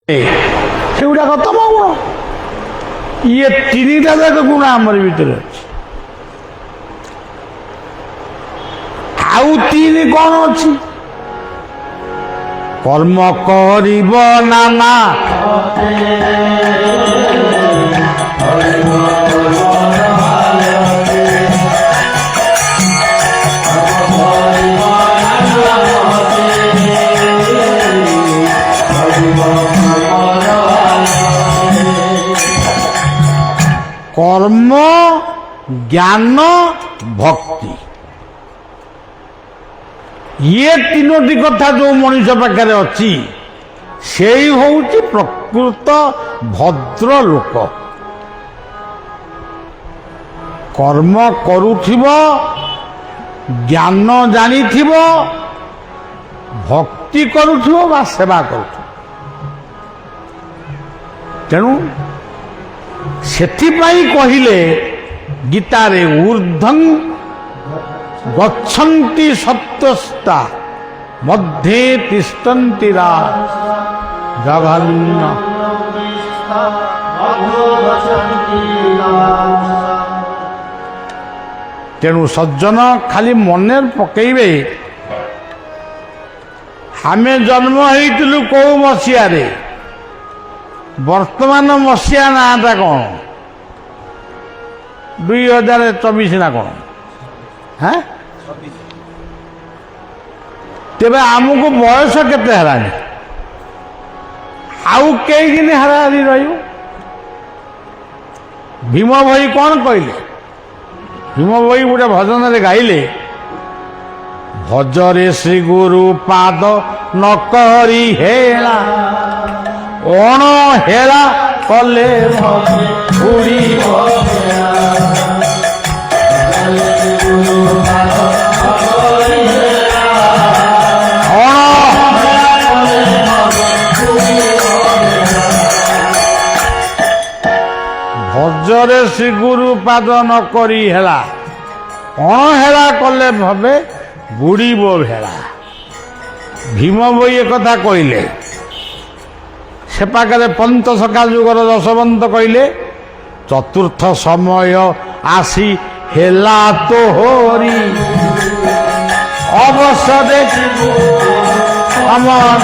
ସେଗୁଡ଼ାକ ତମ ଗୁଣ। ଇଏ ତିନିଟା ଯାକ ଗୁଣ ଆମର ଭିତରେ ଅଛି। ଆଉ ତିନି କ'ଣ ଅଛି? କର୍ମ କରିବ ନାନା কর্ম জ্ঞান ভক্তি ইয়ে তিনোটি কথা যে মଣିষ পাখে অছি সেই হচ্ছে প্রকৃত ভদ্র লোক। কর্ম করুথিব, জ্ঞান জানিথিব, ভক্তি করুথিব বা সেবা করুথিব। তেণু ସେଥିପାଇଁ କହିଲେ ଗୀତାରେ ଊର୍ଦ୍ଧ୍ୱଂ ଗଚ୍ଛନ୍ତି ସତ୍ତ୍ୱସ୍ତା ମଧ୍ୟେ ତିଷ୍ଠନ୍ତି ଜଘନ୍ୟ। ତେଣୁ ସଜ୍ଜନ ଖାଲି ମନେ ପକେଇବେ ଆମେ ଜନ୍ମ ହେଇଥିଲୁ କୋଉ ମସିହାରେ, ବର୍ତ୍ତମାନ ମସିହା ନାଁଟା କ'ଣ? 2024 ନା କ'ଣ? হ্যাঁ, ତେବେ ଆମକୁ ବୟସ କେତେ ହେଲାଣି? ଆଉ କେଇଦିନ ହାରାହାରି ରହିବ? ଭୀମ ଭୋଇ କ'ଣ କହିଲେ? ଭୀମ ଭୋଇ ଗୋଟେ ଭଜନରେ ଗାଇଲେ, ଭଜରେ ଶ୍ରୀ ଗୁରୁ ପାଦ ନ କରି ହେଳା, ଅଣ ହେଳା କଲେ ଉଡ଼ିବ। ଭଜରେ ଶ୍ରୀ ଗୁରୁ ପାଦ ନ କରି ହେଲା, ଅଣହେଳା କଲେ ଭବେ ବୁଡ଼ିବ ଭେଳା। ଭୀମ ଭୋଇ କଥା କହିଲେ। ସେ ପାଖରେ ପନ୍ତ ସଖା ଯୁଗର ଯଶୋବନ୍ତ କହିଲେ, ଚତୁର୍ଥ ସମୟ ଆସି ହେଲା ତୋହରି, ଅବସରେ ଅମର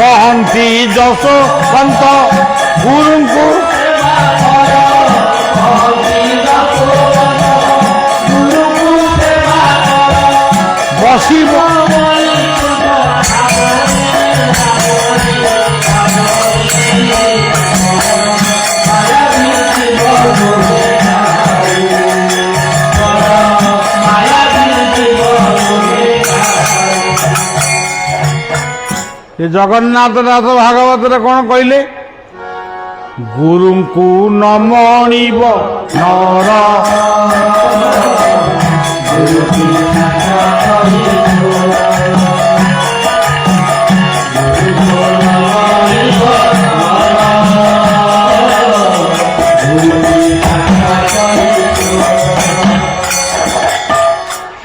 କହନ୍ତି ଯଶୋବନ୍ତ ଗୁରୁଙ୍କୁ ବସିବ। ଜଗନ୍ନାଥ ଦାସ ଭାଗବତରେ କ'ଣ କହିଲେ? ଗୁରୁଙ୍କୁ ନ ମଣିବ ନର,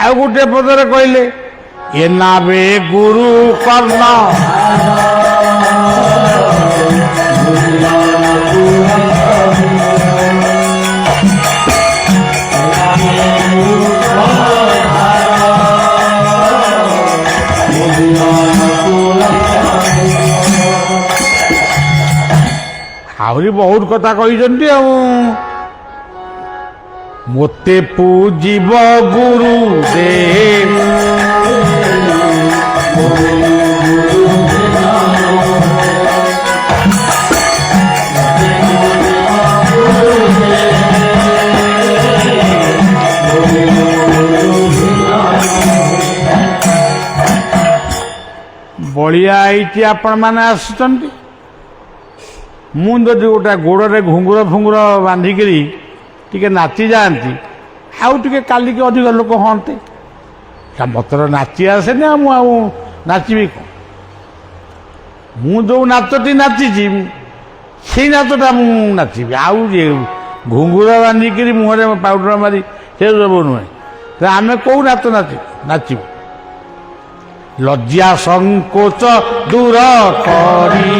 ଆଉ ଗୋଟେ ପଦରେ କହିଲେ, ଏ ନାବେ ଗୁରୁ କର୍ଣ୍ଣ, ଆହୁରି ବହୁତ କଥା କହିଛନ୍ତି। ଆଉ ମୋତେ ପୂଜିବ ଗୁରୁ ଦେବ, ବଳିଆ ହେଇଛି ଆପଣମାନେ ଆସୁଛନ୍ତି। ମୁଁ ଯଦି ଗୋଟେ ଗୋଡ଼ରେ ଘୁଙ୍ଗୁର ଫୁଙ୍ଗୁର ବାନ୍ଧିକିରି ଟିକେ ନାଚି ଯାଆନ୍ତି, ଆଉ ଟିକେ କାଲିକି ଅଧିକ ଲୋକ ହୁଅନ୍ତେ। ମତେ ନାଚି ଆସେନି, ଆଉ ମୁଁ ଆଉ ନାଚିବି କ'ଣ? ମୁଁ ଯେଉଁ ନାଚଟି ନାଚିଛି ସେଇ ନାଚଟା ମୁଁ ନାଚିବି। ଆଉ ଘୁଙ୍ଗୁର ବାନ୍ଧିକିରି ମୁହଁରେ ପାଉଡର ମାରି ସେ ସବୁ ନୁହେଁ। ଆମେ କେଉଁ ନାଚ ନାଚିବୁ? লজ্জা সংকোচ দূর করি।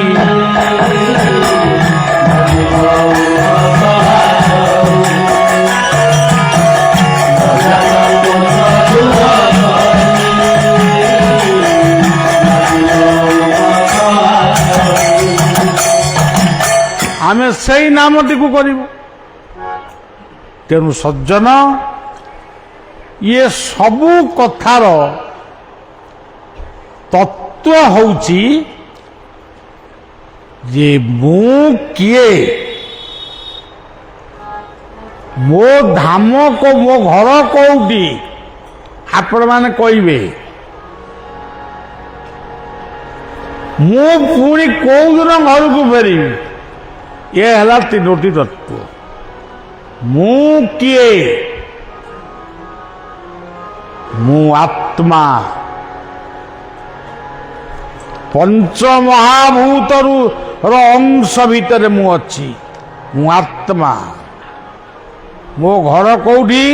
ଆମେ ସେଇ ନାମଟିକୁ କରିବୁ। ତେଣୁ ସଜ୍ଜନ, ଇଏ ସବୁ କଥାର ତତ୍ତ୍ୱ ହେଉଛି ଯେ ମୁଁ କିଏ, ମୋ ଧାମ ମୋ ଘର କୋଉଠି ଆପଣମାନେ କହିବେ, ମୁଁ ପୁଣି କୋଉ ଦିନ ଘରକୁ ଫେରିବି। ଏ ହେଲା ତିନୋଟି ତତ୍ତ୍ୱ। ମୁଁ କିଏ? ମୁଁ ଆତ୍ମା। ପଞ୍ଚମହାଭୂତରୁ ଅଂଶ ଭିତରେ ମୁଁ ଅଛି। ମୁଁ ଆତ୍ମା। ମୋ ଘର କୋଉଠି?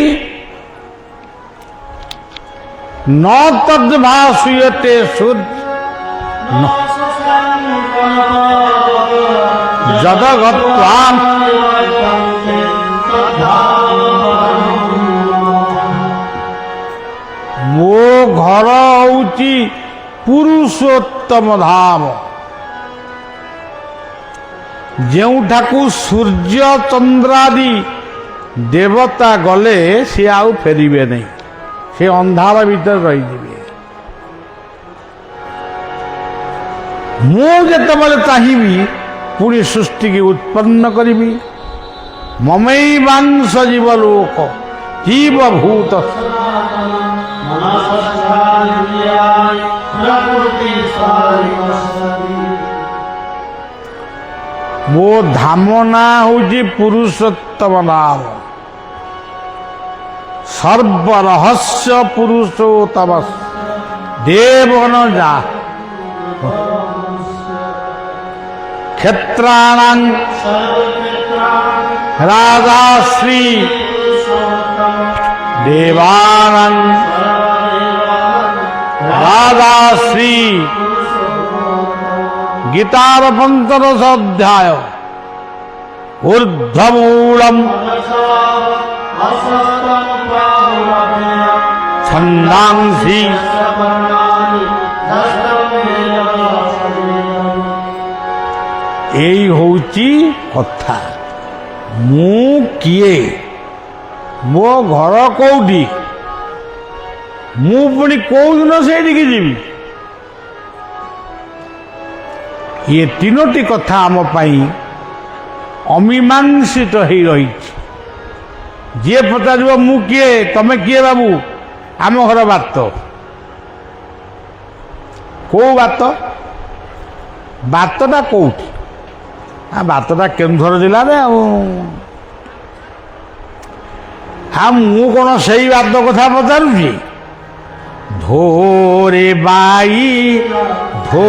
ନ ତଦ୍ଭାସୂୟତେ ଯଦଗତ୍ୱାଂ ମୋ ଘର ହଉଛି ପୁରୁଷୋତ୍ତମ ଧାମ, ଯେଉଁଠାକୁ ସୂର୍ଯ୍ୟ ଚନ୍ଦ୍ରାଦି ଦେବତା ଗଲେ ସେ ଆଉ ଫେରିବେ ନାହିଁ, ସେ ଅନ୍ଧାର ଭିତରେ ରହିଯିବେ। ମୁଁ ଯେତେବେଳେ ଚାହିଁବି ପୁଣି ସୃଷ୍ଟିକି ଉତ୍ପନ୍ନ କରିବି। ମମୈବାଂଶ ଜୀବଲୋକ ଜୀବଭୂତ ମୋ ଧାମ ନାଁ ହେଉଛି ପୁରୁଷୋତ୍ତମ ନାମ। ସର୍ବରହସ୍ୟ ପୁରୁଷୋତ୍ତମ ଦେବନ ଯା କ୍ଷେତ୍ରାଣାଂ ରାଜାଶ୍ରୀ ଦେବାନାଂ রাজাশ্রী। গীতার পঞ্চদশ অধ্যায়। ঊর্ধ্বমূলম ছন্দাংসি এই হଉଛି କଥା। ମୁଁ କିଏ? ମୋ ଘର କୋଉଠି? ମୁଁ ପୁଣି କୋଉଦିନ ସେଇଠିକି ଯିବି? ଇଏ ତିନୋଟି କଥା ଆମ ପାଇଁ ଅମୀମାଂସିତ ହେଇ ରହିଛି। ଯିଏ ପଚାରିବ ମୁଁ କିଏ, ତମେ କିଏ ବାବୁ? ଆମ ଘର ବାତ। କୋଉ ବାତ? ବାତଟା କୋଉଠି? ବାତଟା କେନ୍ଦୁଝର ଜିଲ୍ଲାରେ। ଆଉ ମୁଁ କଣ ସେଇ ବାତ କଥା ପଚାରୁଛି? ধোরে বাই ধো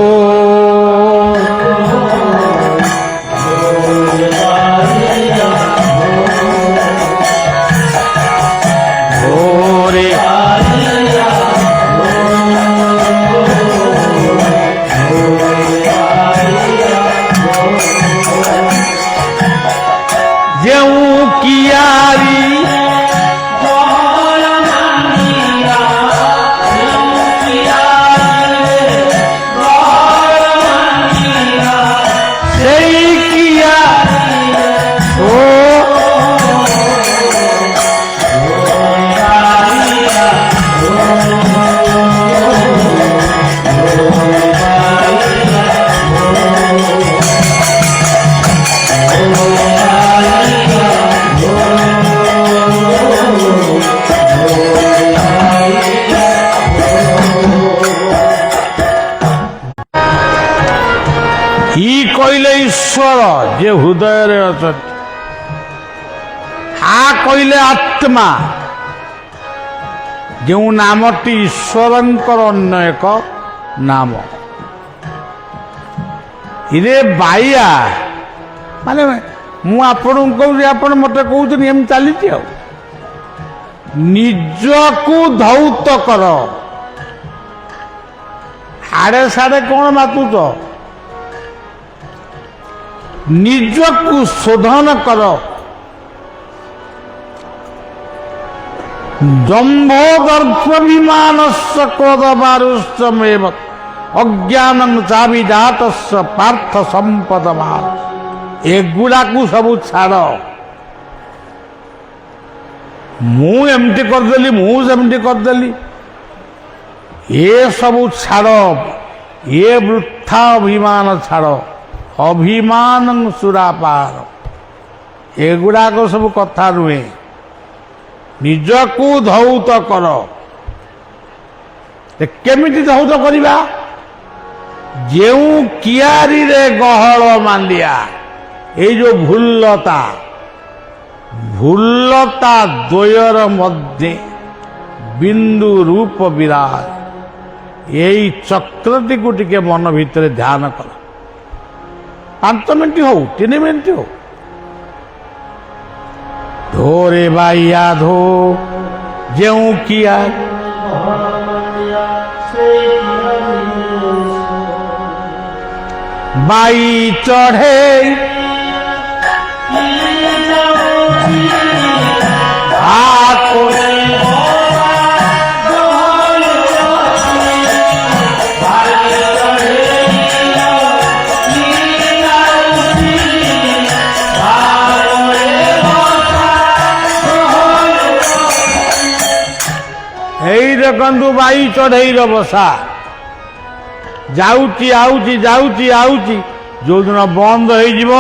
ধোরে যেউ কিয়ারি କହିଲେ ଈଶ୍ୱର ଯେ ହୃଦୟରେ ଅଛନ୍ତି। ଆ କହିଲେ ଆତ୍ମା, ଯେଉଁ ନାମଟି ଈଶ୍ୱରଙ୍କର ଅନ୍ୟ ଏକ ନାମ। ଇରେ ବାଇଆ ମାନେ ମୁଁ ଆପଣଙ୍କୁ କହୁଛି, ଆପଣ ମତେ କହୁଛନ୍ତି, ଏମିତି ଚାଲିଛି। ଆଉ ନିଜକୁ ଧୌତ କର। ଆଡ଼େ ସାଡ଼େ କ'ଣ ମାତୁଛ? ନିଜକୁ ଶୋଧନ କର। ଦମ୍ଭ ଦର୍ପଭିମାନସ୍ୟ କ୍ରୋଧ ମାରୁଷ୍ୟମେବ ଅଜ୍ଞାନଂ ଚାବିଜାତସ୍ୟ ପାର୍ଥ ସମ୍ପଦମାନ୍। ଏଗୁଡ଼ାକୁ ସବୁ ଛାଡ଼। ମୁଁ ଏମିତି କରିଦେଲି, ମୁଁ ସେମିତି କରିଦେଲି, ଏସବୁ ଛାଡ଼। ଏ ବୃଥା ଅଭିମାନ ଛାଡ଼। ଅଭିମାନ ସୁରାପାର। ଏଗୁଡ଼ାକ ସବୁ କଥା ନୁହେଁ। ନିଜକୁ ଧୌତ କର। କେମିତି ଧୌତ କରିବା? ଯେଉଁ କିଆରୀରେ ଗହଳ ମାଣ୍ଡିଆ, ଏଇ ଯୋଉ ଭୁଲତା ଦ୍ୱୟର ମଧ୍ୟରେ ବିନ୍ଦୁ ରୂପ ବିରାଜ। ଏଇ ଚକ୍ରଟିକୁ ଟିକେ ମନ ଭିତରେ ଧ୍ୟାନ କର। 5 ମିନିଟ୍ ହଉ, 3 ମିନିଟ୍ ହଉ। ଧୋରେ ବାଇଆ ଧୋ ଯେଉଁ କିଆ ବାଇ ଚଢ଼େ ଏଇ ଦେଖନ୍ତୁ ବାଇ ଚଢ଼େଇର ବସା ଯାଉଛି ଆଉଛି ଯାଉଛି ଆଉଛି। ଯୋଉଦିନ ବନ୍ଦ ହେଇଯିବ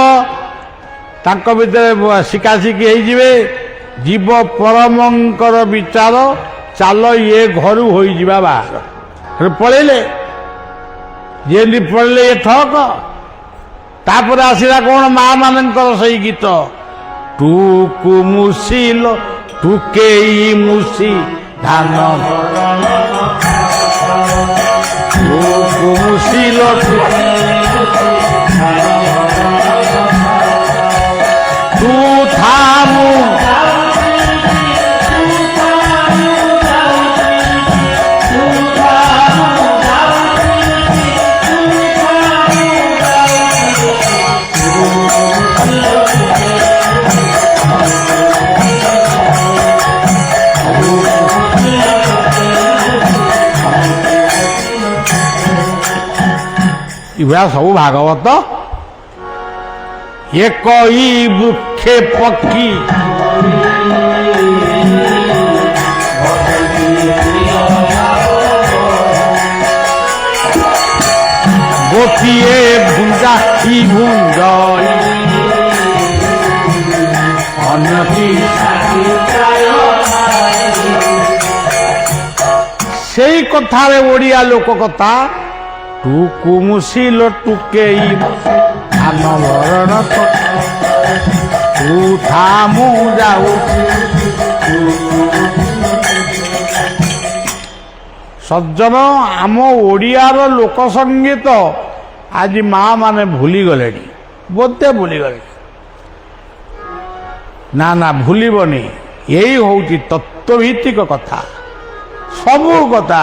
ତାଙ୍କ ଭିତରେ ଶିକାଶିକି ହେଇଯିବେ। ଜୀବ ପରମଙ୍କର ବିଚାର, ଚାଲ ଇଏ ଘରୁ ହୋଇଯିବା ବାହାର। ପଳେଇଲେ, ଯେମିତି ପଳେଇଲେ ଏ ଠକ। ତାପରେ ଆସିଲା କ'ଣ? ମା ମାନଙ୍କର ସେଇ ଗୀତ, ଟୁକୁ ମୁସିଲ ଟୁକେଇ ମୁସି ଧାନ ଟୁକୁ ମୁସିଲ ତୁ ଥାମୁ ଏଗୁଡ଼ା ସବୁ ଭାଗବତ। ଏକ ଇ ବୃକ୍ଷେ ପକ୍ଷୀ ଗୋଟିଏ ଭୁଞ୍ଜା କି ଭୁଞ୍ଜ ଅନ୍ୟଟି। ସେଇ କଥାରେ ଓଡ଼ିଆ ଲୋକ କଥା, ଟୁକୁ ମୁସିଲ ଟୁକେଇ ଧାନ ଭରଣ ତୁ ଥାମୁ ଯାଉ। ସଜ୍ଜନ, ଆମ ଓଡ଼ିଆର ଲୋକ ସଙ୍ଗୀତ ଆଜି ମା ମାନେ ଭୁଲିଗଲେଣି, ବୋଧେ ଭୁଲିଗଲେଣି। ନା ନା, ଭୁଲିବନି। ଏଇ ହଉଛି ତତ୍ତ୍ୱଭିତ୍ତିକ କଥା, ସବୁ କଥା।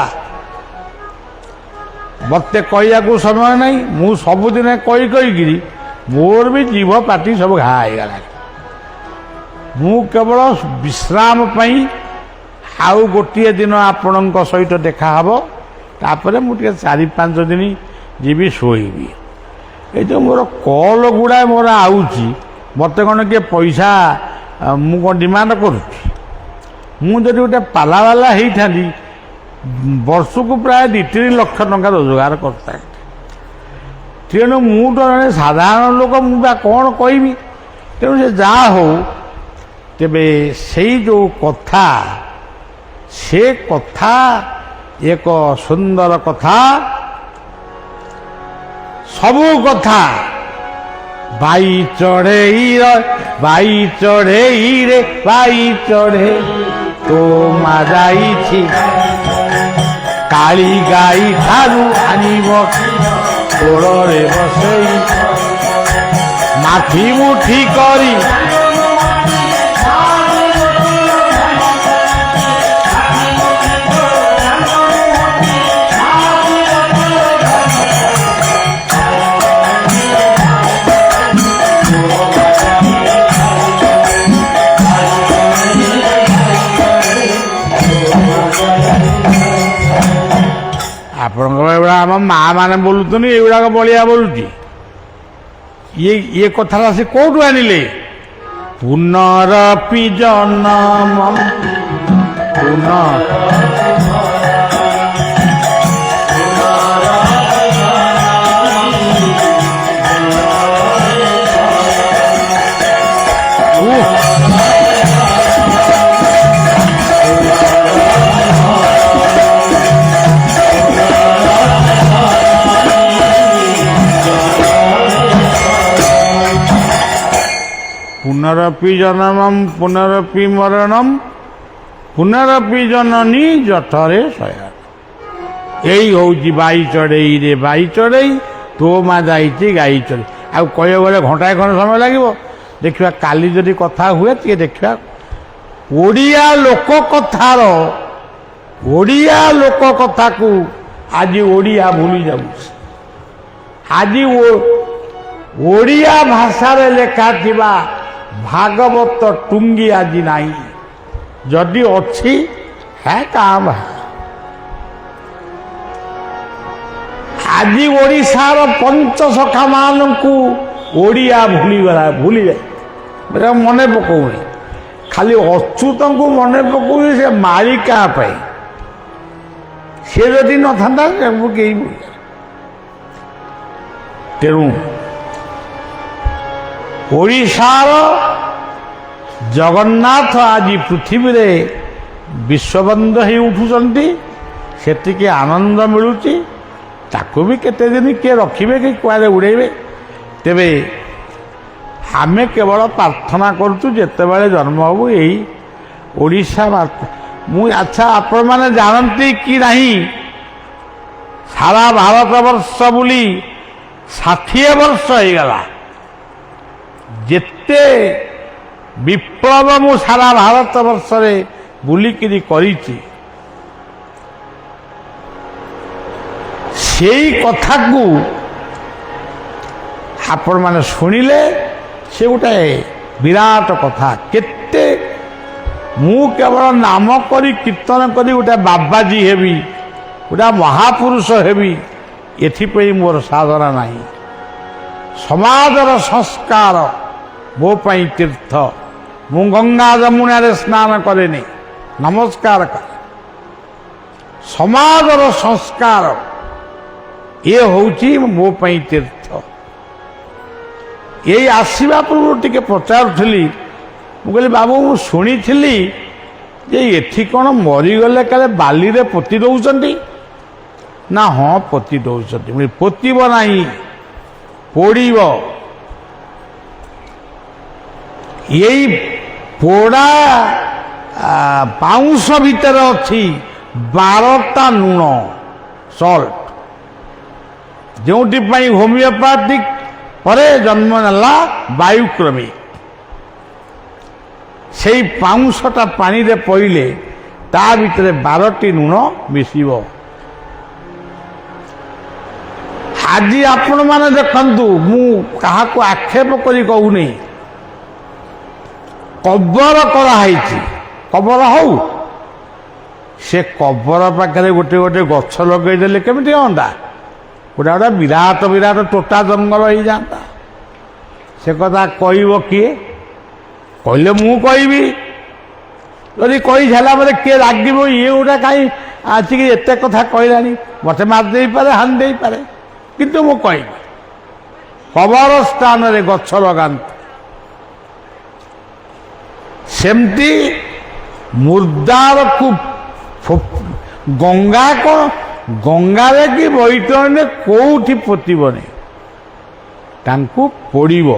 ମୋତେ କହିବାକୁ ସମୟ ନାହିଁ। ମୁଁ ସବୁଦିନେ କହିକିରି ମୋର ବି ଜିଭ ପାଟି ସବୁ ଘା ହେଇଗଲାଣି। ମୁଁ କେବଳ ବିଶ୍ରାମ ପାଇଁ ଆଉ ଗୋଟିଏ ଦିନ ଆପଣଙ୍କ ସହିତ ଦେଖାହବ। ତାପରେ ମୁଁ ଟିକେ 4-5 ଦିନ ଯିବି ଶୋଇବି। ଏ ଯେଉଁ ମୋର କଲ୍ ଗୁଡ଼ା ମୋର ଆଉଛି, ମୋତେ କ'ଣ କିଏ ପଇସା ମୁଁ କ'ଣ ଡିମାଣ୍ଡ କରୁଛି? ମୁଁ ଯଦି ଗୋଟେ ପାଲାବାଲା ହେଇଥାନ୍ତି, ବର୍ଷକୁ ପ୍ରାୟ 2-3 ଲକ୍ଷ ଟଙ୍କା ରୋଜଗାର କରିଥାଏ। ତେଣୁ ମୁଁ ତ ଜଣେ ସାଧାରଣ ଲୋକ, ମୁଁ ବା କ'ଣ କହିବି? ତେଣୁ ସେ ଯାହା ହଉ, ତେବେ ସେଇ ଯେଉଁ କଥା, ସେ କଥା ଏକ ସୁନ୍ଦର କଥା। ସବୁ କଥା ବାଇ ଚଢ଼େଇର ବାଇ ଚଢ଼େଇରେ ବାଇ ଚଢ଼େ ତୋ ମା ଯାଇଛି କାଳି ଗାଈ ଠାରୁ ଆଣିବ କୋଳରେ ବସେଇ ମାଠି ମୁଠି କରି ଆମ ମା ମାନେ ବୋଲୁଛନ୍ତି ଏଗୁଡ଼ାକ ବଳିଆ ବୋଲୁଛି। ଇଏ କଥାଟା ସେ କୋଉଠୁ ଆଣିଲେ? ପୁନରପି ଜନମ পুনরপি জনমম পুনরপি মরণম পুনরপি জননী জঠরে ଶୟା। ଏଇ ହଉଛି ବାଇ ଚଢ଼େଇ ରେ ବାଇ ଚଢ଼େଇ ତୋ ମା ଯାଇଛି ଗାଈ ଚଢ଼େଇ। ଆଉ କହିବାକୁ ଗଲେ ଘଣ୍ଟାଏ ଖଣ୍ଡେ ସମୟ ଲାଗିବ। ଦେଖିବା କାଲି ଯଦି କଥା ହୁଏ ଟିକେ ଦେଖିବା। ଓଡ଼ିଆ ଲୋକ କଥାକୁ ଆଜି ଓଡ଼ିଆ ଭୁଲି ଯାଉଛି। ଆଜି ଓଡ଼ିଆ ଭାଷାରେ ଲେଖାଥିବା ଭାଗବତ ଟୁଙ୍ଗି ଆଜି ନାହିଁ। ଯଦି ଅଛି କାଁ ଭାଷା। ଆଜି ଓଡ଼ିଶାର ପଞ୍ଚସଖା ମାନଙ୍କୁ ଓଡ଼ିଆ ଭୁଲିଯାଏ ମନେ ପକାଉନି। ଖାଲି ଅଚ୍ୟୁତଙ୍କୁ ମନେ ପକାଉନି। ସେ ମାଳିକା ପାଇଁ ସେ ଯଦି ନଥାନ୍ତା ତାକୁ କେହି ଭୁଲି। ତେଣୁ ଓଡ଼ିଶାର ଜଗନ୍ନାଥ ଆଜି ପୃଥିବୀରେ ବିଶ୍ୱବନ୍ଦ ହେଇ ଉଠୁଛନ୍ତି। ସେତିକି ଆନନ୍ଦ ମିଳୁଛି। ତାକୁ ବି କେତେ ଦିନ କିଏ ରଖିବେ କି କୁଆଡ଼େ ଉଡ଼େଇବେ। ତେବେ ଆମେ କେବଳ ପ୍ରାର୍ଥନା କରୁଛୁ ଯେତେବେଳେ ଜନ୍ମ ହେବୁ ଏଇ ଓଡ଼ିଶା ମୁଁ ଆଚ୍ଛା ଆପଣମାନେ ଜାଣନ୍ତି କି ନାହିଁ ସାରା ଭାରତବର୍ଷ ବୁଲି 60 ବର୍ଷ ହେଇଗଲା। ଯେତେ ବିପ୍ଳବ ମୁଁ ସାରା ଭାରତ ବର୍ଷରେ ବୁଲିକିରି କରିଛି ସେଇ କଥାକୁ ଆପଣମାନେ ଶୁଣିଲେ ସେ ଗୋଟେ ବିରାଟ କଥା। କେତେ ମୁଁ କେବଳ ନାମ କରି କୀର୍ତ୍ତନ କରି ଗୋଟେ ବାବାଜୀ ହେବି, ଗୋଟେ ମହାପୁରୁଷ ହେବି ଏଥିପାଇଁ ମୋର ସାଧନା ନାହିଁ। ସମାଜର ସଂସ୍କାର ମୋ ପାଇଁ ତୀର୍ଥ। ମୁଁ ଗଙ୍ଗା ଯମୁନାରେ ସ୍ନାନ କରେନି, ନମସ୍କାର କରେ। ସମାଜର ସଂସ୍କାର ଇଏ ହେଉଛି ମୋ ପାଇଁ ତୀର୍ଥ। ଏଇ ଆସିବା ପୂର୍ବରୁ ଟିକେ ପଚାରୁଥିଲି। ମୁଁ କହିଲି ବାବୁ ମୁଁ ଶୁଣିଥିଲି ଯେ ଏଠି କ'ଣ ମରିଗଲେ କାଳେ ବାଲିରେ ପୋତି ଦେଉଛନ୍ତି? ନା ହଁ ପୋତି ଦେଉଛନ୍ତି। ପୋତିବ ନାହିଁ, ପୋଡ଼ିବ। ଏଇ ପୋଡ଼ା ପାଉଁଶ ଭିତରେ ଅଛି 12ଟା ଲୁଣ ସଲ୍ଟ, ଯେଉଁଥିପାଇଁ ହୋମିଓପାଥିକ ପରେ ଜନ୍ମ ନେଲା ବାୟୁକ୍ରମିକ। ସେଇ ପାଉଁଶଟା ପାଣିରେ ପଇଲେ ତା ଭିତରେ 12ଟି ଲୁଣ ମିଶିବ। ଆଜି ଆପଣମାନେ ଦେଖନ୍ତୁ, ମୁଁ କାହାକୁ ଆକ୍ଷେପ କରି କହୁନି, କବର କରାହେଇଛି। କବର ହଉ, ସେ କବର ପାଖରେ ଗୋଟେ ଗୋଟେ ଗଛ ଲଗେଇଦେଲେ କେମିତି ହୁଅନ୍ତା? ଗୋଟେ ବିରାଟ ବିରାଟ ତୋଟା ଜଙ୍ଗଲ ହେଇଯାଆନ୍ତା। ସେ କଥା କହିବ କିଏ? କହିଲେ ମୁଁ କହିବି। ଯଦି କହି ସାରିଲା ପରେ କିଏ ରାଗିବ, ଇଏ ଗୋଟେ କାହିଁ ଆସିକି ଏତେ କଥା କହିଲାଣି, ମୋତେ ମାରି ଦେଇପାରେ, ହାଣି ଦେଇପାରେ, କିନ୍ତୁ ମୁଁ କହିବି କବର ସ୍ଥାନରେ ଗଛ ଲଗାନ୍ତୁ। ସେମିତି ମୁର୍ଦାରକୁ ଗଙ୍ଗା କ'ଣ ଗଙ୍ଗାରେ କି ବୈତରଣୀରେ କୋଉଠି ପୋତିବନି, ତାଙ୍କୁ ପୋଡ଼ିବ।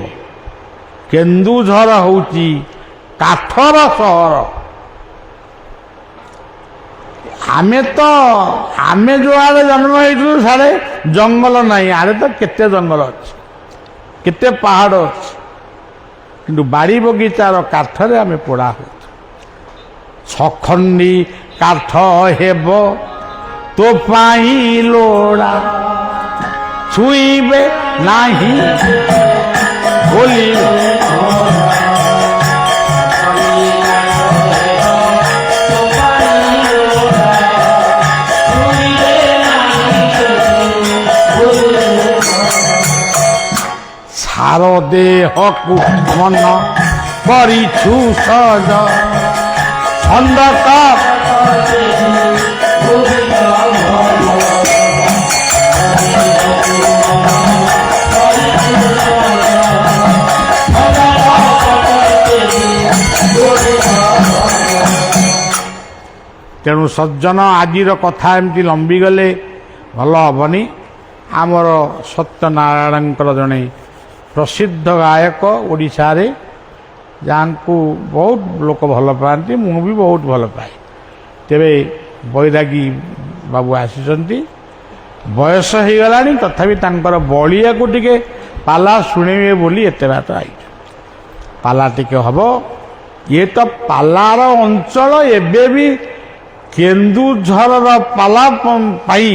କେନ୍ଦୁଝର ହେଉଛି କାଠର ସହର। ଆମେ ଯେଉଁଆଡ଼େ ଜନ୍ମ ହେଇଥିଲୁ ସାଡ଼େ ଜଙ୍ଗଲ ନାହିଁ। ଆଡ଼େ ତ କେତେ ଜଙ୍ଗଲ ଅଛି, କେତେ ପାହାଡ଼ ଅଛି, କିନ୍ତୁ ବାଡ଼ି ବଗିଚାର କାଠରେ ଆମେ ପୋଡ଼ା ହେଉଛୁ। ଛଖଣ୍ଡି କାଠ ହେବ ତୋ ପାଇଁ ଲୋଡ଼ା, ଛୁଇଁବେ ନାହିଁ ବୋଲି ସାର ଦେହକୁ ମନ କରିଛୁ ସଜ ଅନ୍ଧକାର ତେଣୁ ସଜ୍ଜନ ଆଜିର କଥା ଏମିତି ଲମ୍ବିଗଲେ ଭଲ ହେବନି। ଆମର ସତ୍ୟନାରାୟଣଙ୍କର ଜଣେ ପ୍ରସିଦ୍ଧ ଗାୟକ ଓଡ଼ିଶାରେ, ଯାହାଙ୍କୁ ବହୁତ ଲୋକ ଭଲ ପାଆନ୍ତି, ମୁଁ ବି ବହୁତ ଭଲ ପାଏ। ତେବେ ବୈରାଗୀ ବାବୁ ଆସିଛନ୍ତି, ବୟସ ହେଇଗଲାଣି, ତଥାପି ତାଙ୍କର ବଳିଆକୁ ଟିକେ ପାଲା ଶୁଣେଇବେ ବୋଲି ଏତେ ବାଟ ଆଇଛୁ। ପାଲା ଟିକେ ହେବ। ଇଏ ତ ପାଲାର ଅଞ୍ଚଳ, ଏବେ ବି କେନ୍ଦୁଝରର ପାଲା ପାଇଁ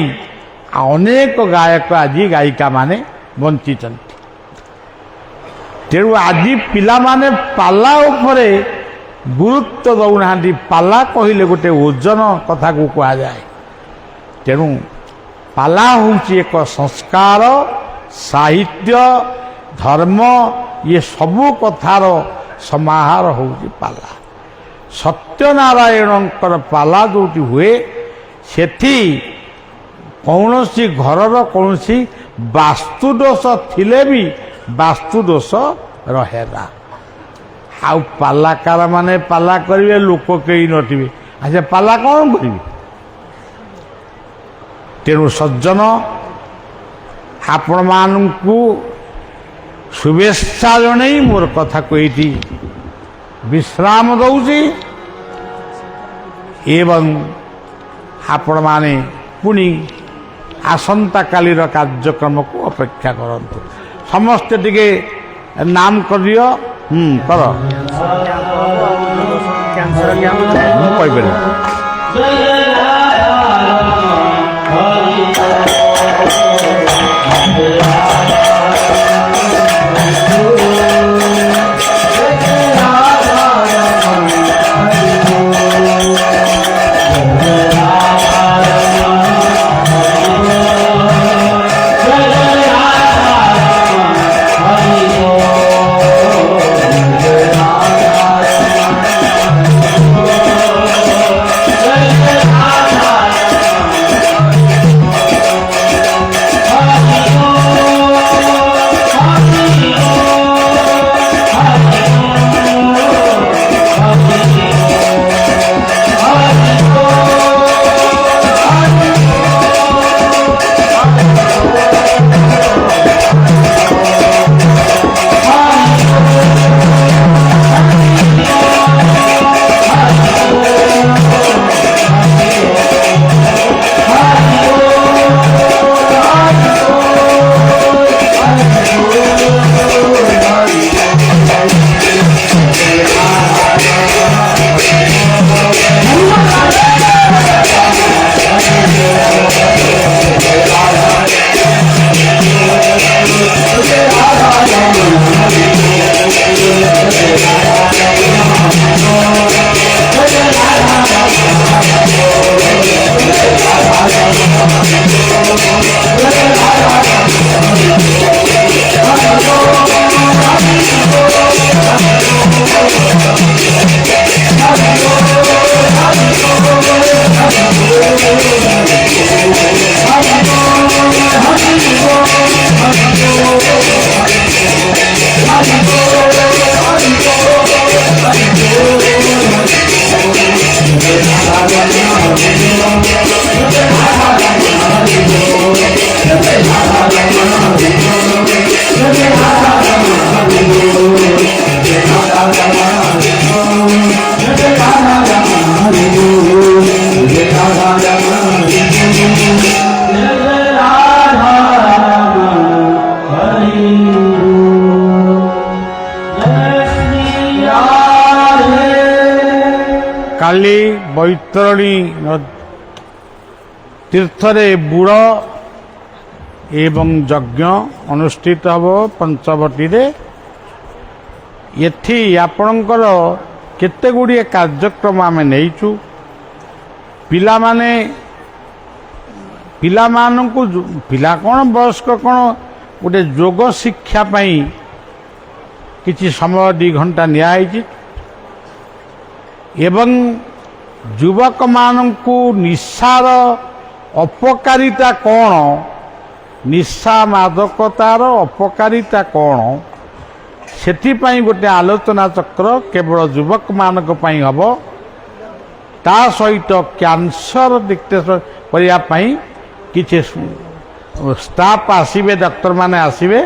ଅନେକ ଗାୟକ ଆଜି ଗାୟିକାମାନେ ବଞ୍ଚିଛନ୍ତି। ତେଣୁ ଆଜି ପିଲାମାନେ ପାଲା ଉପରେ ଗୁରୁତ୍ୱ ଦେଉନାହାନ୍ତି। ପାଲା କହିଲେ ଗୋଟେ ଓଜନ କଥାକୁ କୁହାଯାଏ। ତେଣୁ ପାଲା ହେଉଛି ଏକ ସଂସ୍କାର, ସାହିତ୍ୟ, ଧର୍ମ, ଇଏ ସବୁ କଥାର ସମାହାର ହେଉଛି ପାଲା। ସତ୍ୟନାରାୟଣଙ୍କର ପାଲା ଯେଉଁଠି ହୁଏ, ସେଠି କୌଣସି ଘରର କୌଣସି ବାସ୍ତୁଦୋଷ ଥିଲେ ବି ବାସ୍ତୁଦୋଷ ରହେ ନା। ଆଉ ପାଲାକାର ମାନେ ପାଲା କରିବେ, ଲୋକ କେହି ନଥିବେ, ଆଚ୍ଛା ପାଲା କ'ଣ କରିବେ? ତେଣୁ ସଜ୍ଜନ, ଆପଣମାନଙ୍କୁ ଶୁଭେଚ୍ଛା ଜଣାଇ ମୋର କଥାକୁ ଏଇଠି ବିଶ୍ରାମ ଦେଉଛି ଏବଂ ଆପଣମାନେ ପୁଣି ଆସନ୍ତାକାଲିର କାର୍ଯ୍ୟକ୍ରମକୁ ଅପେକ୍ଷା କରନ୍ତୁ। ସମସ୍ତେ ଟିକେ ନାମ କରିଦିଅ। କର, ମୁଁ କହିପାରିବି। କାଲି ବୈତରଣୀ ତୀର୍ଥରେ ବୁଡ଼ ଏବଂ ଯଜ୍ଞ ଅନୁଷ୍ଠିତ ହେବ ପଞ୍ଚବଟୀରେ। ଏଠି ଆପଣଙ୍କର କେତେ ଗୁଡ଼ିଏ କାର୍ଯ୍ୟକ୍ରମ ଆମେ ନେଇଛୁ। ପିଲାମାନଙ୍କୁ ପିଲା କ'ଣ ବୟସ୍କ କ'ଣ ଗୋଟେ ଯୋଗ ଶିକ୍ଷା ପାଇଁ କିଛି ସମୟ 2 ଘଣ୍ଟା ନିଆହେଇଛି ଏବଂ ଯୁବକମାନଙ୍କୁ ନିଶାର ଅପକାରିତା କ'ଣ, ନିଶା ମାଦକତାର ଅପକାରିତା କ'ଣ, ସେଥିପାଇଁ ଗୋଟେ ଆଲୋଚନା ଚକ୍ର କେବଳ ଯୁବକମାନଙ୍କ ପାଇଁ ହେବ। ତା ସହିତ କ୍ୟାନ୍ସର ଡିଟେକ୍ଟ କରିବା ପାଇଁ କିଛି ଷ୍ଟାଫ୍ ଆସିବେ, ଡାକ୍ତରମାନେ ଆସିବେ,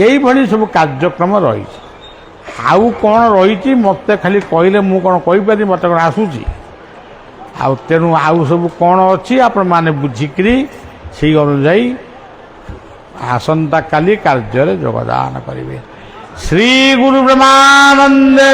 ଏଇଭଳି ସବୁ କାର୍ଯ୍ୟକ୍ରମ ରହିଛି। ଆଉ କ'ଣ ରହିଛି ମୋତେ ଖାଲି କହିଲେ ମୁଁ କ'ଣ କହିପାରିବି, ମୋତେ କ'ଣ ଆସୁଛି? ଆଉ ତେଣୁ ଆଉ ସବୁ କ'ଣ ଅଛି ଆପଣମାନେ ବୁଝିକିରି ସେଇ ଅନୁଯାୟୀ ଆସନ୍ତାକାଲି କାର୍ଯ୍ୟରେ ଯୋଗଦାନ କରିବେ। ଶ୍ରୀ ଗୁରୁ ବ୍ରହ୍ମାନନ୍ଦେ।